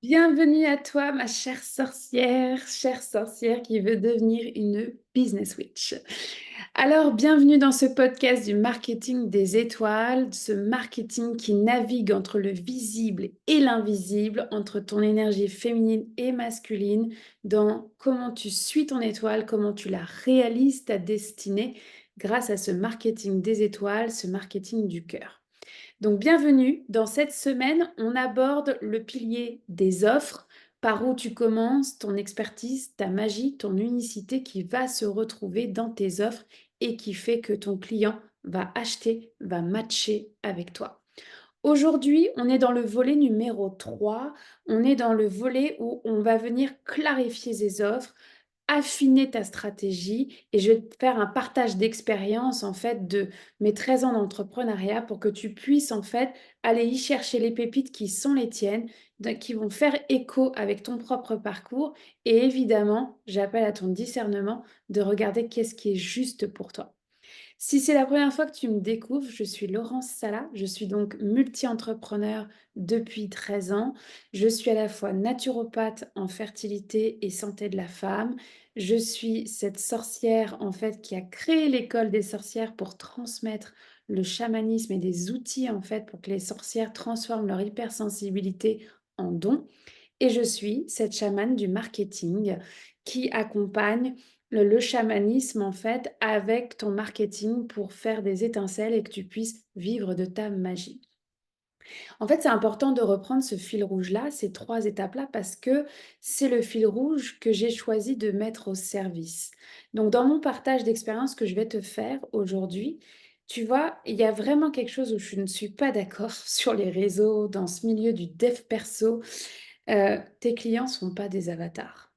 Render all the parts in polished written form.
Bienvenue à toi, ma chère sorcière qui veut devenir une business witch. Alors, bienvenue dans ce podcast du marketing des étoiles, ce marketing qui navigue entre le visible et l'invisible, entre ton énergie féminine et masculine, dans comment tu suis ton étoile, comment tu la réalises, ta destinée, grâce à ce marketing des étoiles, ce marketing du cœur. Donc, bienvenue. Dans cette semaine, on aborde le pilier des offres, par où tu commences, ton expertise, ta magie, ton unicité qui va se retrouver dans tes offres et qui fait que ton client va acheter, va matcher avec toi. Aujourd'hui, on est dans le volet numéro 3. On est dans le volet où on va venir clarifier ses offres, affiner ta stratégie et je vais te faire un partage d'expérience en fait de mes 13 ans d'entrepreneuriat pour que tu puisses en fait aller y chercher les pépites qui sont les tiennes, qui vont faire écho avec ton propre parcours et évidemment, j'appelle à ton discernement de regarder qu'est-ce qui est juste pour toi. Si c'est la première fois que tu me découvres, je suis Laurence Sala, je suis donc multi-entrepreneur depuis 13 ans. Je suis à la fois naturopathe en fertilité et santé de la femme. Je suis cette sorcière en fait qui a créé l'école des sorcières pour transmettre le chamanisme et des outils en fait pour que les sorcières transforment leur hypersensibilité en don. Et je suis cette chamane du marketing qui accompagne le chamanisme en fait avec ton marketing pour faire des étincelles et que tu puisses vivre de ta magie. En fait, c'est important de reprendre ce fil rouge-là, ces 3 étapes-là, parce que c'est le fil rouge que j'ai choisi de mettre au service. Donc dans mon partage d'expérience que je vais te faire aujourd'hui, tu vois, il y a vraiment quelque chose où je ne suis pas d'accord sur les réseaux, dans ce milieu du dev perso. Tes clients sont pas des avatars.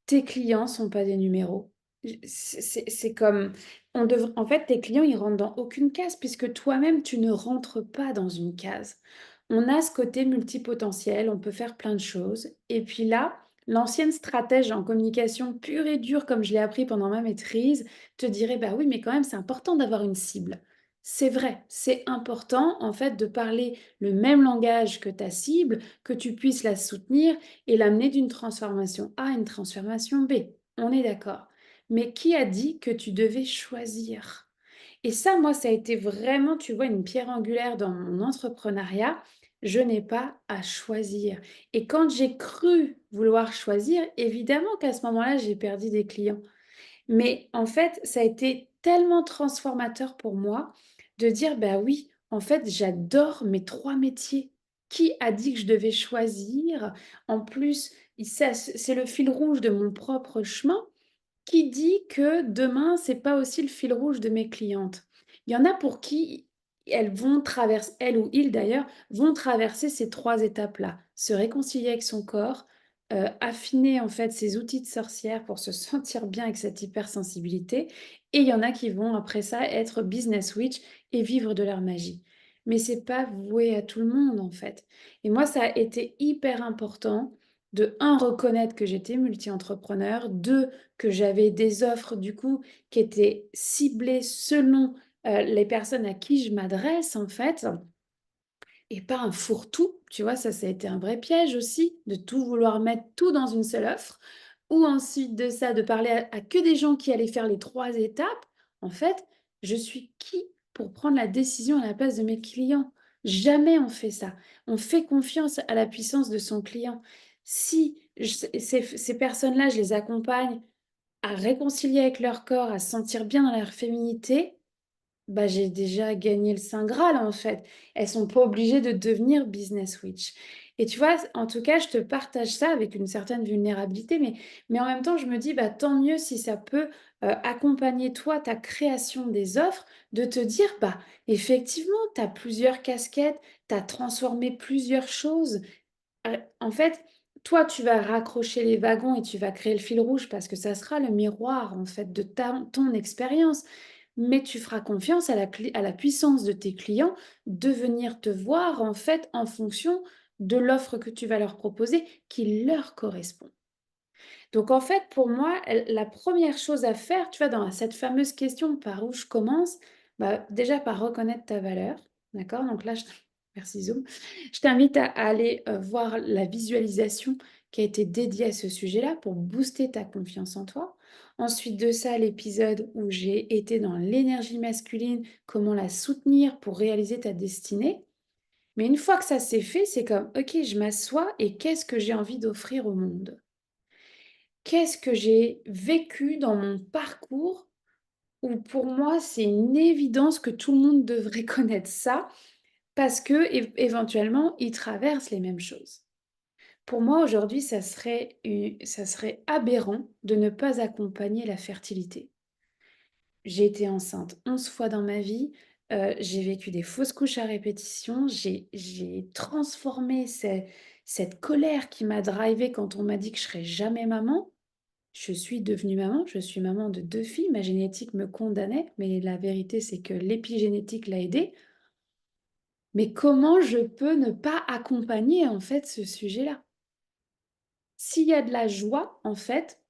Tes clients sont pas des numéros. J c'est comme en fait, tes clients, ils rentrent dans aucune case puisque toi-même, tu ne rentres pas dans une case. On a ce côté multipotentiel, on peut faire plein de choses et puis là, l'ancienne stratège en communication pure et dure, comme je l'ai appris pendant ma maîtrise, te dirait: «Bah oui, mais quand même, c'est important d'avoir une cible». C'est vrai, c'est important, en fait, de parler le même langage que ta cible, que tu puisses la soutenir et l'amener d'une transformation A à une transformation B. On est d'accord. Mais qui a dit que tu devais choisir? Et ça, moi, ça a été vraiment, tu vois, une pierre angulaire dans mon entrepreneuriat. Je n'ai pas à choisir. Et quand j'ai cru vouloir choisir, évidemment qu'à ce moment-là, j'ai perdu des clients. Mais en fait, ça a été tellement transformateur pour moi de dire: «Bah oui, en fait, j'adore mes 3 métiers. Qui a dit que je devais choisir?» En plus, i ça c'est le fil rouge de mon propre chemin. Qui dit que demain, c'est pas aussi le fil rouge de mes clientes? Il y en a pour qui elles ou ils d'ailleurs, vont traverser ces 3 étapes-là. Se réconcilier avec son corps, affiner en fait ses outils de sorcière pour se sentir bien avec cette hypersensibilité et il y en a qui vont après ça être business witch et vivre de leur magie. Mais c'est pas voué à tout le monde en fait et moi ça a été hyper important de un reconnaître que j'étais multi-entrepreneur, 2 que j'avais des offres du coup qui étaient ciblées selon, les personnes à qui je m'adresse en fait et pas un fourre-tout, tu vois? Ça a été un vrai piège aussi de tout vouloir mettre tout dans une seule offre ou ensuite de ça, de parler à que des gens qui allaient faire les 3 étapes. En fait, je suis qui pour prendre la décision à la place de mes clients? Jamais on fait ça. On fait confiance à la puissance de son client. Si j ces personnes-là, je les accompagne à réconcilier avec leur corps, à se sentir bien dans leur féminité, bah, j'ai déjà gagné le saint graal, en fait. Elles sont pas obligées de devenir business witch et tu vois, en tout cas, je te partage ça avec une certaine vulnérabilité, mais en même temps, je me dis: «Bah, tant mieux si ça peut, accompagner toi, ta création des offres», de te dire: «Bah, effectivement, tu as plusieurs casquettes, tu as transformé plusieurs choses». En fait, toi, tu vas raccrocher les wagons et tu vas créer le fil rouge parce que ça sera le miroir, en fait, de ta ton expérience. Mais tu feras confiance à la puissance de tes clients de venir te voir, en fait, en fonction de l'offre que tu vas leur proposer qui leur correspond. Donc en fait, pour moi, la première chose à faire, tu vois, dans cette fameuse question: «Par où je commence?» Bah, déjà par reconnaître ta valeur, d'accord? Donc là, Merci Zoom. Je t'invite à aller, voir la visualisation qui a été dédiée à ce sujet-là pour booster ta confiance en toi. Ensuite de ça, l'épisode où j'ai été dans l'énergie masculine, comment la soutenir pour réaliser ta destinée. Mais une fois que ça c'est fait, c'est comme: «OK, je m'assois et qu'est-ce que j'ai envie d'offrir au monde? Qu'est-ce que j'ai vécu dans mon parcours où pour moi c'est une évidence que tout le monde devrait connaître ça?» Parce que éventuellement, ils traversent les mêmes choses. Pour moi, aujourd'hui, ça serait aberrant de ne pas accompagner la fertilité. J'ai été enceinte 11 fois dans ma vie, j'ai vécu des fausses couches à répétition, j'ai transformé cette colère qui m'a drivée quand on m'a dit que je serais jamais maman. Je suis devenue maman, je suis maman de 2 filles, ma génétique me condamnait, mais la vérité, c'est que l'épigénétique l'a aidée. Mais comment je peux ne pas accompagner, en fait, ce sujet-là? S'il y a de la joie, en fait,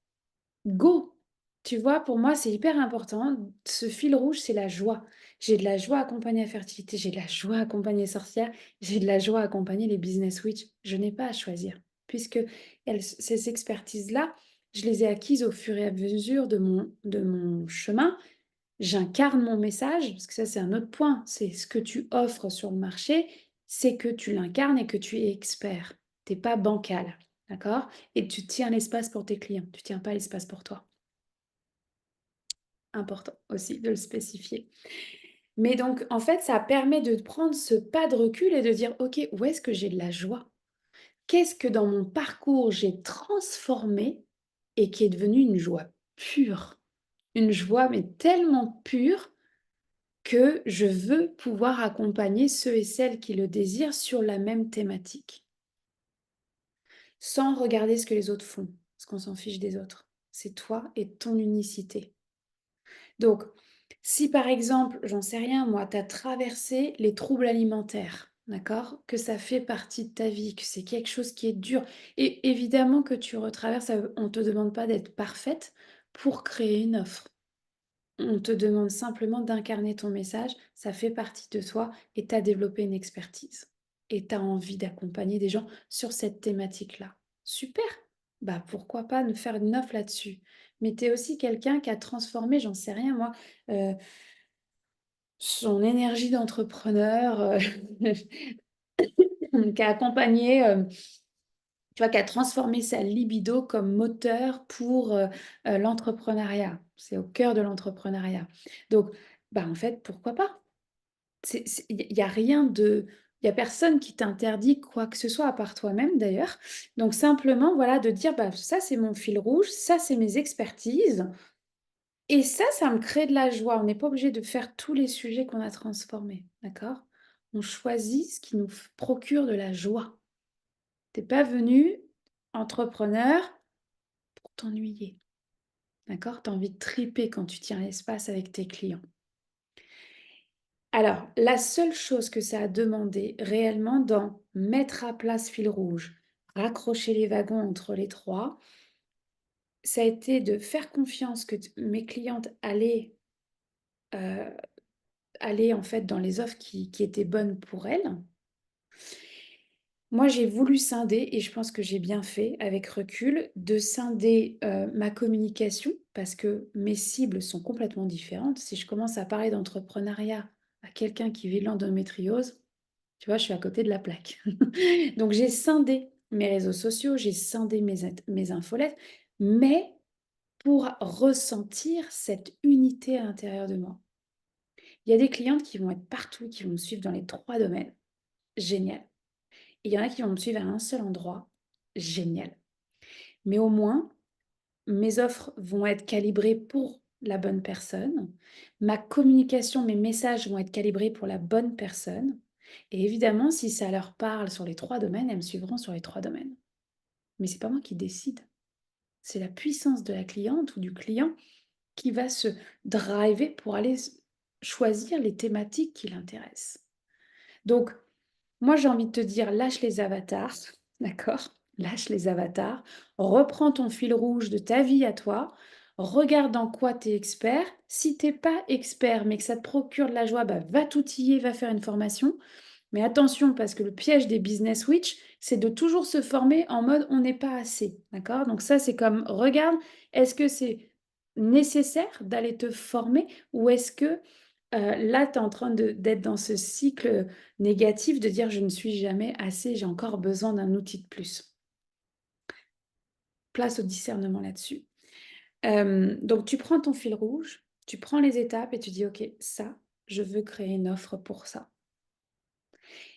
go! Tu vois? Pour moi, c'est hyper important. Ce fil rouge, c'est la joie. J'ai de la joie à accompagner la fertilité, j'ai de la joie à accompagner les sorcières, j'ai de la joie à accompagner les business witch. Je n'ai pas à choisir puisque ces expertises-là, je les ai acquises au fur et à mesure de mon chemin. J'incarne mon message, parce que ça, c'est un autre point. C'est ce que tu offres sur le marché, c'est que tu l'incarnes et que tu es expert. Tu es pas bancal, d'accord? Et tu tiens l'espace pour tes clients, tu tiens pas l'espace pour toi. Important aussi de le spécifier. Mais donc, en fait, ça permet de prendre ce pas de recul et de dire: «OK, où est-ce que j'ai de la joie? Qu'est-ce que dans mon parcours j'ai transformé et qui est devenu une joie pure?» Une joie, mais tellement pure que je veux pouvoir accompagner ceux et celles qui le désirent sur la même thématique, sans regarder ce que les autres font, parce qu'on s'en fiche des autres. C'est toi et ton unicité. Donc, si par exemple, j'en sais rien moi, tu as traversé les troubles alimentaires, d'accord? Que ça fait partie de ta vie, que c'est quelque chose qui est dur et évidemment que tu retraverses, on ne te demande pas d'être parfaite pour créer une offre. On te demande simplement d'incarner ton message, ça fait partie de toi et tu as développé une expertise. Et tu as envie d'accompagner des gens sur cette thématique-là. Super! Bah pourquoi pas nous faire une offre là-dessus. Mais tu es aussi quelqu'un qui a transformé, j'en sais rien moi, heu, son énergie d'entrepreneur, qui a accompagné, tu vois, qui a transformé sa libido comme moteur pour, l'entrepreneuriat. C'est au cœur de l'entrepreneuriat. Donc, bah, en fait, pourquoi pas? Il y a rien de il y a personne qui t'interdit quoi que ce soit, à part toi-même d'ailleurs. Donc simplement, voilà, de dire: «Bah, ça, c'est mon fil rouge, ça, c'est mes expertises et ça me crée de la joie». On n'est pas obligé de faire tous les sujets qu'on a transformés, d'accord? On choisit ce qui nous f procure de la joie. Tu es pas venu entrepreneur pour t'ennuyer, d'accord? Tu as envie de triper quand tu tiens l'espace avec tes clients. Alors, la seule chose que ça a demandé réellement dans mettre à plat ce fil rouge, raccrocher les wagons entre les 3, ça a été de faire confiance que mes clientes euh, allaient en fait dans les offres qui étaient bonnes pour elles. Moi, j'ai voulu scinder, et je pense que j'ai bien fait avec recul, de scinder ma communication parce que mes cibles sont complètement différentes. Si je commence à parler d'entrepreneuriat à quelqu'un qui vit de l'endométriose, tu vois, je suis à côté de la plaque. Donc j'ai scindé mes réseaux sociaux, j'ai scindé mes infolettes, mais pour ressentir cette unité à l'intérieur de moi. Il y a des clientes qui vont être partout, qui vont me suivre dans les 3 domaines. Génial. Il y en a qui vont me suivre à un seul endroit. Génial. Mais au moins, mes offres vont être calibrées pour la bonne personne. Ma communication, mes messages vont être calibrés pour la bonne personne. Et évidemment, si ça leur parle sur les 3 domaines, elles me suivront sur les 3 domaines. Mais c'est pas moi qui décide. C'est la puissance de la cliente ou du client qui va se driver pour aller choisir les thématiques qui l'intéressent. Donc, moi, j'ai envie de te dire, lâche les avatars, d'accord? Lâche les avatars, reprends ton fil rouge de ta vie à toi, regarde dans quoi tu es expert. Si tu pas expert, mais que ça te procure de la joie, bah, va t'outiller, va faire une formation. Mais attention, parce que le piège des business witch, c'est de toujours se former en mode on n'est pas assez. D'accord? Donc ça, c'est comme regarde, est-ce que c'est nécessaire d'aller te former ou est-ce que là, tu es en train d'être dans ce cycle négatif de dire je ne suis jamais assez, j'ai encore besoin d'un outil de plus. Place au discernement là-dessus. Donc tu prends ton fil rouge, tu prends les étapes et tu dis ok, ça, je veux créer une offre pour ça.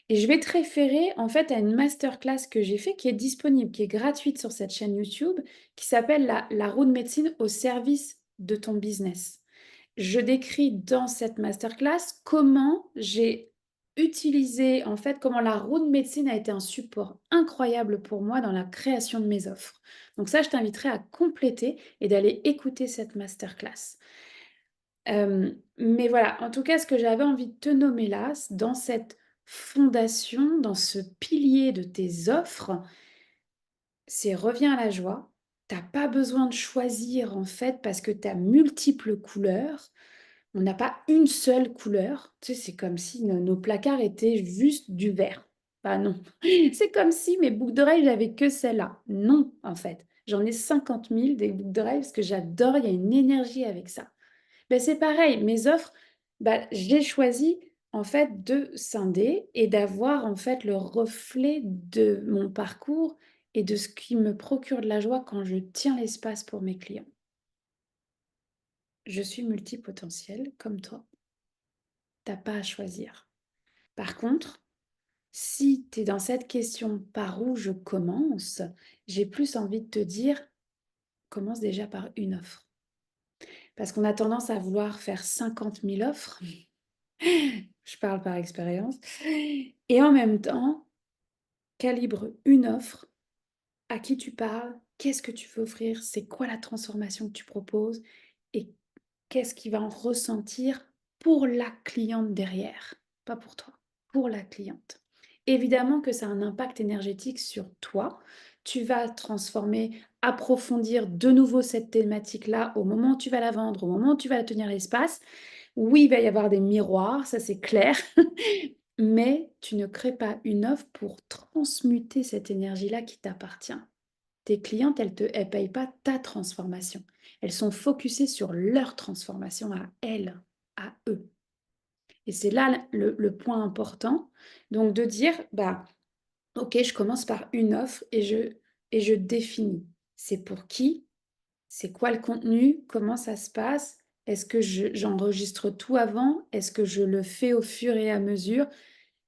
Et je vais te référer en fait à une masterclass que j'ai fait qui est disponible, qui est gratuite sur cette chaîne YouTube, qui s'appelle la roue de médecine au service de ton business. Je décris dans cette masterclass comment j'ai utilisé, en fait, comment la roue de médecine a été un support incroyable pour moi dans la création de mes offres. Donc ça, je t'inviterai à compléter et d'aller écouter cette masterclass. Mais voilà, en tout cas, ce que j'avais envie de te nommer là, dans cette fondation, dans ce pilier de tes offres, c'est reviens à la joie. Tu as pas besoin de choisir en fait parce que tu as multiples couleurs. On n'a pas une seule couleur. Tu sais, c'est comme si nos placards étaient juste du vert. Bah non. C'est comme si mes boucles d'oreilles, j'avais que celle-là. Non, en fait. J'en ai 50 000 des boucles d'oreilles parce que j'adore, il y a une énergie avec ça. Ben, c'est pareil, mes offres, bah, j'ai choisi en fait de scinder et d'avoir en fait le reflet de mon parcours et de ce qui me procure de la joie quand je tiens l'espace pour mes clients. Je suis multipotentielle comme toi. T'as pas à choisir. Par contre, si tu es dans cette question par où je commence, j'ai plus envie de te dire, commence déjà par une offre. Parce qu'on a tendance à vouloir faire 50 000 offres. Je parle par expérience. Et en même temps, calibre une offre, à qui tu parles, qu'est-ce que tu veux offrir, c'est quoi la transformation que tu proposes et qu'est-ce qui va en ressentir pour la cliente derrière, pas pour toi, pour la cliente. Évidemment que ça a un impact énergétique sur toi. Tu vas transformer, approfondir de nouveau cette thématique-là au moment où tu vas la vendre, au moment où tu vas tenir l'espace. Oui, il va y avoir des miroirs, ça c'est clair, mais tu ne crées pas une offre pour transmuter cette énergie-là qui t'appartient. Tes clientes, elles payent pas ta transformation. Elles sont focusées sur leur transformation à elles, à eux. Et c'est là le point important. Donc de dire, bah, ok, je commence par une offre et je définis. C'est pour qui? C'est quoi le contenu? Comment ça se passe? Est-ce que j'enregistre tout avant? Est-ce que je le fais au fur et à mesure?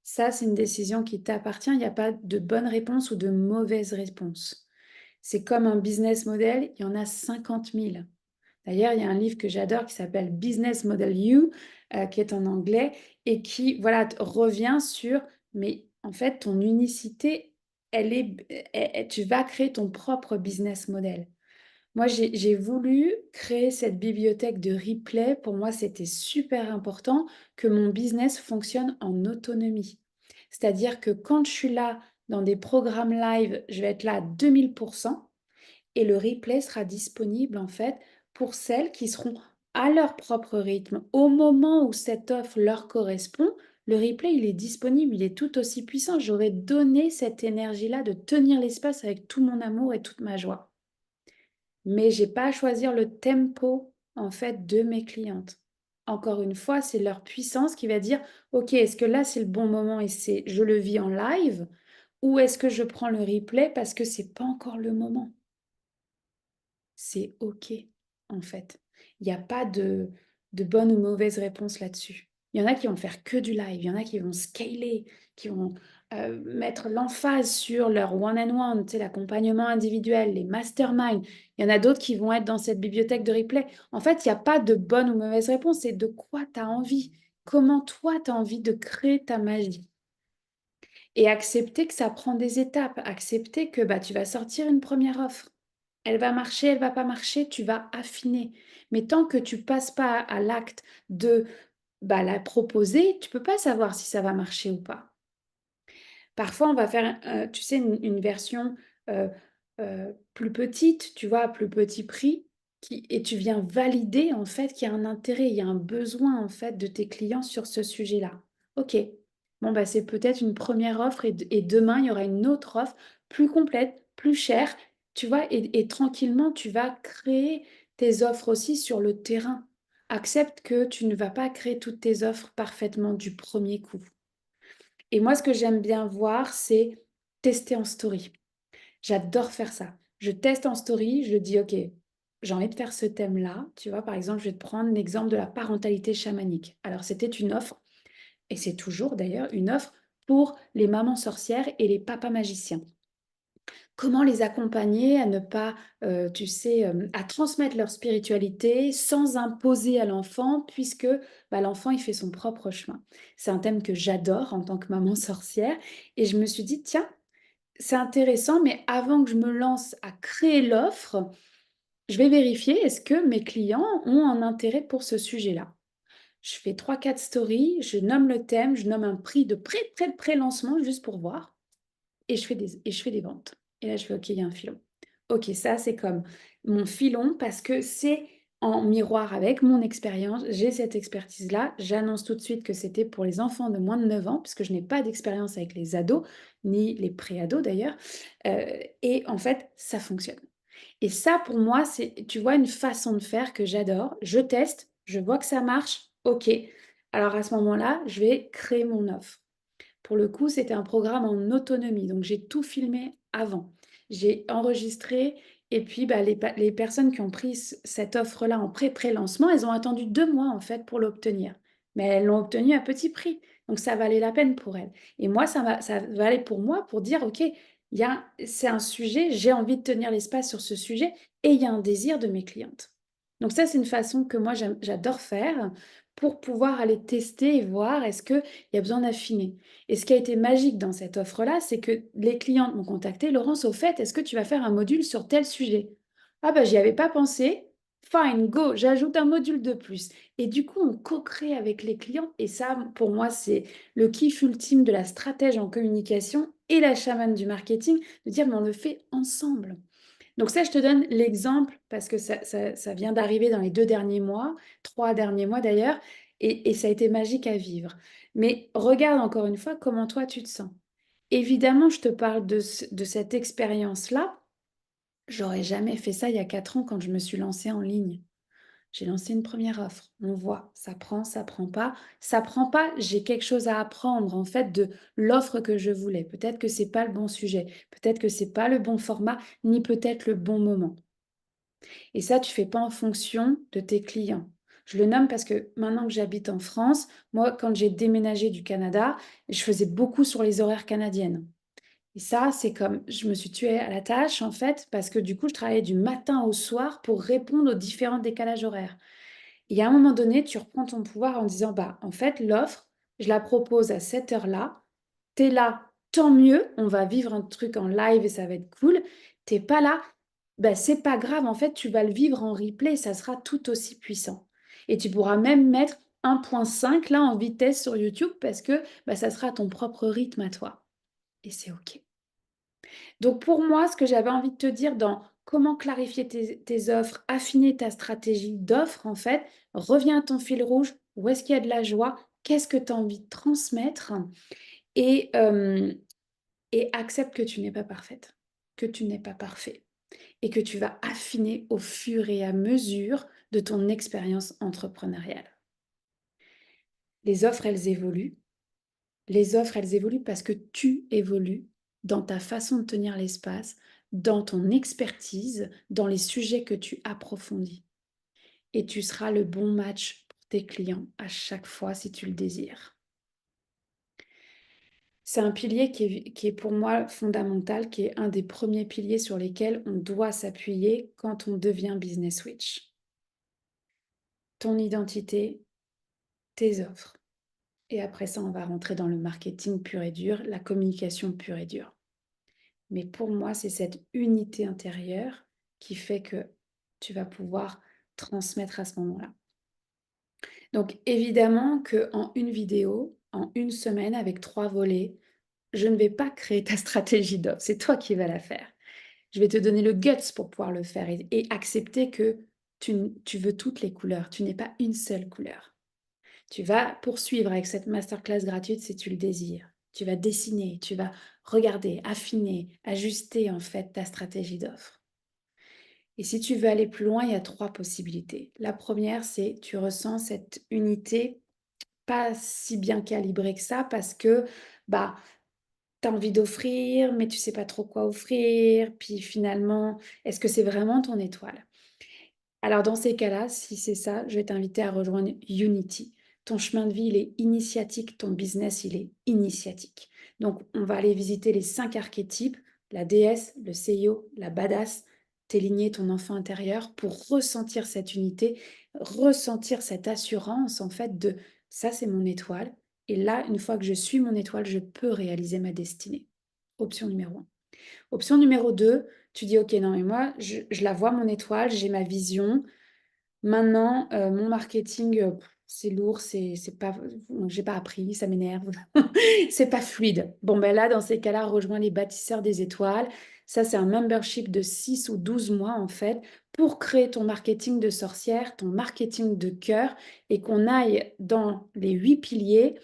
Ça, c'est une décision qui t'appartient. Il n'y a pas de bonne réponse ou de mauvaise réponse. C'est comme un business model, il y en a 50 000. D'ailleurs, il y a un livre que j'adore qui s'appelle Business Model You, qui est en anglais, et qui voilà, revient sur, mais en fait, ton unicité, tu vas créer ton propre business model. Moi, j'ai voulu créer cette bibliothèque de replay. Pour moi, c'était super important que mon business fonctionne en autonomie. C'est-à-dire que quand je suis là dans des programmes live, je vais être là à 2000% et le replay sera disponible en fait pour celles qui seront à leur propre rythme. Au moment où cette offre leur correspond, le replay, il est disponible, il est tout aussi puissant. J'aurais donné cette énergie-là de tenir l'espace avec tout mon amour et toute ma joie. Mais j'ai pas à choisir le tempo en fait de mes clientes. Encore une fois, c'est leur puissance qui va dire OK, est-ce que là c'est le bon moment et c'est je le vis en live ou est-ce que je prends le replay parce que c'est pas encore le moment. C'est OK en fait. Il n'y a pas de bonne ou mauvaise réponse là-dessus. Il y en a qui vont faire que du live, il y en a qui vont scaler, qui vont mettre l'emphase sur leur one-on-one, tu sais, l'accompagnement individuel, les masterminds. Il y en a d'autres qui vont être dans cette bibliothèque de replay. En fait, il n'y a pas de bonne ou mauvaise réponse, c'est de quoi tu as envie. Comment toi, tu as envie de créer ta magie. Et accepter que ça prend des étapes. Accepter que bah, tu vas sortir une première offre. Elle va marcher, elle va pas marcher, tu vas affiner. Mais tant que tu passes pas à l'acte de bah, la proposer, tu peux pas savoir si ça va marcher ou pas. Parfois, on va faire, tu sais, une version plus petite, tu vois, à plus petit prix, et tu viens valider en fait qu'il y a un intérêt, il y a un besoin en fait de tes clients sur ce sujet-là. Ok, Bon, bah, c'est peut-être une première offre et demain, il y aura une autre offre plus complète, plus chère, tu vois? Et tranquillement, tu vas créer tes offres aussi sur le terrain. Accepte que tu ne vas pas créer toutes tes offres parfaitement du premier coup. Et moi, ce que j'aime bien voir, c'est tester en story. J'adore faire ça. Je teste en story, je dis: «OK, j'ai envie de faire ce thème-là». Tu vois? Par exemple, je vais te prendre l'exemple de la parentalité chamanique. Alors, c'était une offre et c'est toujours d'ailleurs une offre pour les mamans sorcières et les papas magiciens. Comment les accompagner à ne pas, tu sais, à transmettre leur spiritualité sans imposer à l'enfant puisque, bah, l'enfant, il fait son propre chemin. C'est un thème que j'adore en tant que maman sorcière et je me suis dit: «Tiens, c'est intéressant, mais avant que je me lance à créer l'offre, je vais vérifier est-ce que mes clients ont un intérêt pour ce sujet-là». Je fais trois quatre stories, je nomme le thème, je nomme un prix de pré-lancement juste pour voir et je fais des ventes. Et là, je fais: «OK, il y a un filon. OK, ça, c'est comme mon filon parce que c'est en miroir avec mon expérience. J'ai cette expertise-là. J'annonce tout de suite que c'était pour les enfants de moins de 9 ans puisque je n'ai pas d'expérience avec les ados, ni les pré-ados d'ailleurs, heu et en fait, ça fonctionne. Et ça, pour moi, c'est, tu vois, une façon de faire que j'adore. Je teste, je vois que ça marche, OK. Alors à ce moment-là, je vais créer mon offre. Pour le coup, c'était un programme en autonomie, donc j'ai tout filmé avant. J'ai enregistré et puis, bah, les personnes qui ont pris cette offre-là en pré-lancement, elles ont attendu 2 mois, en fait, pour l'obtenir. Mais elles l'ont obtenu à petit prix, donc ça valait la peine pour elles. Et moi, ça valait pour moi pour dire: «OK, c'est un sujet, j'ai envie de tenir l'espace sur ce sujet et il y a un désir de mes clientes». Donc ça, c'est une façon que moi j'adore faire pour pouvoir aller tester et voir est-ce qu'il y a besoin d'affiner. Et ce qui a été magique dans cette offre-là, c'est que les clientes m'ont contacté: «Laurence, au fait, est-ce que tu vas faire un module sur tel sujet?» «Ah bah, j'y avais pas pensé. Fine, go, j'ajoute un module de plus». Et du coup, on co-crée avec les clients et ça, pour moi, c'est le kiff ultime de la stratège en communication et la chamane du marketing, de dire: «Mais on le fait ensemble». Donc ça, je te donne l'exemple parce que ça vient d'arriver dans les 2 derniers mois, 3 derniers mois d'ailleurs et ça a été magique à vivre. Mais regarde encore une fois comment toi tu te sens. Évidemment, je te parle de cette expérience-là. J'aurais jamais fait ça il y a 4 ans quand je me suis lancée en ligne. J'ai lancé une première offre. On voit, ça prend, ça prend pas. Ça prend pas, j'ai quelque chose à apprendre en fait de l'offre que je voulais. Peut-être que c'est pas le bon sujet, peut-être que c'est pas le bon format, ni peut-être le bon moment. Et ça, tu fais pas en fonction de tes clients. Je le nomme parce que maintenant que j'habite en France, moi, quand j'ai déménagé du Canada, je faisais beaucoup sur les horaires canadiennes. Et ça, c'est comme je me suis tuée à la tâche en fait, parce que du coup, je travaillais du matin au soir pour répondre aux différents décalages horaires. Et à un moment donné, tu reprends ton pouvoir en disant, bah, en fait, l'offre, je la propose à cette heure-là. Tu es là, tant mieux, on va vivre un truc en live et ça va être cool. T'es pas là, bah, c'est pas grave, en fait, tu vas le vivre en replay, ça sera tout aussi puissant. Et tu pourras même mettre 1.5 là en vitesse sur YouTube parce que bah, ça sera à ton propre rythme à toi. Et c'est OK. Donc pour moi, ce que j'avais envie de te dire dans comment clarifier tes offres, affiner ta stratégie d'offre, en fait, reviens à ton fil rouge, où est-ce qu'il y a de la joie, qu'est-ce que tu as envie de transmettre et, et accepte que tu n'es pas parfaite, que tu n'es pas parfait et que tu vas affiner au fur et à mesure de ton expérience entrepreneuriale. Les offres, elles évoluent. Les offres, elles évoluent parce que tu évolues dans ta façon de tenir l'espace, dans ton expertise, dans les sujets que tu approfondis. Et tu seras le bon match pour tes clients à chaque fois si tu le désires. C'est un pilier qui est pour moi fondamental, qui est un des premiers piliers sur lesquels on doit s'appuyer quand on devient Business Switch. Ton identité, tes offres. Et après ça, on va rentrer dans le marketing pur et dur, la communication pure et dure. Mais pour moi, c'est cette unité intérieure qui fait que tu vas pouvoir transmettre à ce moment-là. Donc évidemment qu'en une vidéo, en une semaine, avec 3 volets, je ne vais pas créer ta stratégie d'offre, c'est toi qui vas la faire. Je vais te donner le guts pour pouvoir le faire et accepter que tu veux toutes les couleurs, tu n'es pas une seule couleur. Tu vas poursuivre avec cette masterclass gratuite si tu le désires. Tu vas dessiner, tu vas regarder, affiner, ajuster en fait ta stratégie d'offre. Et si tu veux aller plus loin, il y a 3 possibilités. La première, c'est tu ressens cette unité pas si bien calibrée que ça parce que, bah, tu as envie d'offrir, mais tu sais pas trop quoi offrir, puis finalement, est-ce que c'est vraiment ton étoile? Alors dans ces cas-là, si c'est ça, je vais t'inviter à rejoindre Unity. Ton chemin de vie, il est initiatique, ton business, il est initiatique. Donc on va aller visiter les 5 archétypes, la déesse, le CEO, la badass, tes lignées, ton enfant intérieur, pour ressentir cette unité, ressentir cette assurance en fait de ça c'est mon étoile. Et là, une fois que je suis mon étoile, je peux réaliser ma destinée. Option numéro 1. Option numéro 2, tu dis: «OK, non mais moi je la vois mon étoile, j'ai ma vision. Maintenant, mon marketing, c'est lourd, c'est pas j'ai pas appris, ça m'énerve, c'est pas fluide». Bon, ben là, dans ces cas-là, rejoins les bâtisseurs des étoiles. Ça, c'est un membership de 6 ou 12 mois, en fait, pour créer ton marketing de sorcière, ton marketing de cœur et qu'on aille dans les 8 piliers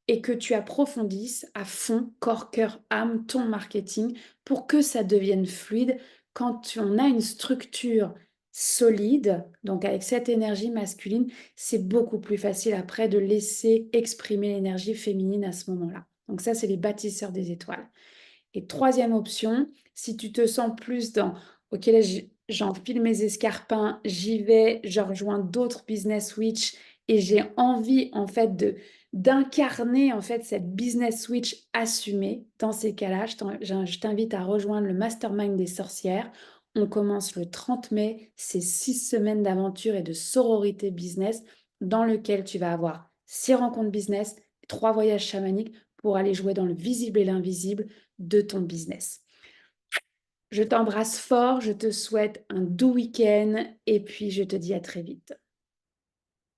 et que tu approfondisses à fond, corps, cœur, âme, ton marketing pour que ça devienne fluide. On a une structure solide, donc avec cette énergie masculine, c'est beaucoup plus facile après de laisser exprimer l'énergie féminine à ce moment-là. Donc ça, c'est les bâtisseurs des étoiles. Et troisième option, si tu te sens plus dans, ok, là, j'enfile mes escarpins, j'y vais, je rejoins d'autres business switch et j'ai envie en fait d'incarner en fait cette business switch assumée. Dans ces cas-là, je t'invite à rejoindre le mastermind des sorcières. On commence le 30 mai, c'est 6 semaines d'aventure et de sororité business dans lequel tu vas avoir 6 rencontres business, 3 voyages chamaniques pour aller jouer dans le visible et l'invisible de ton business. Je t'embrasse fort, je te souhaite un doux week-end et puis je te dis à très vite.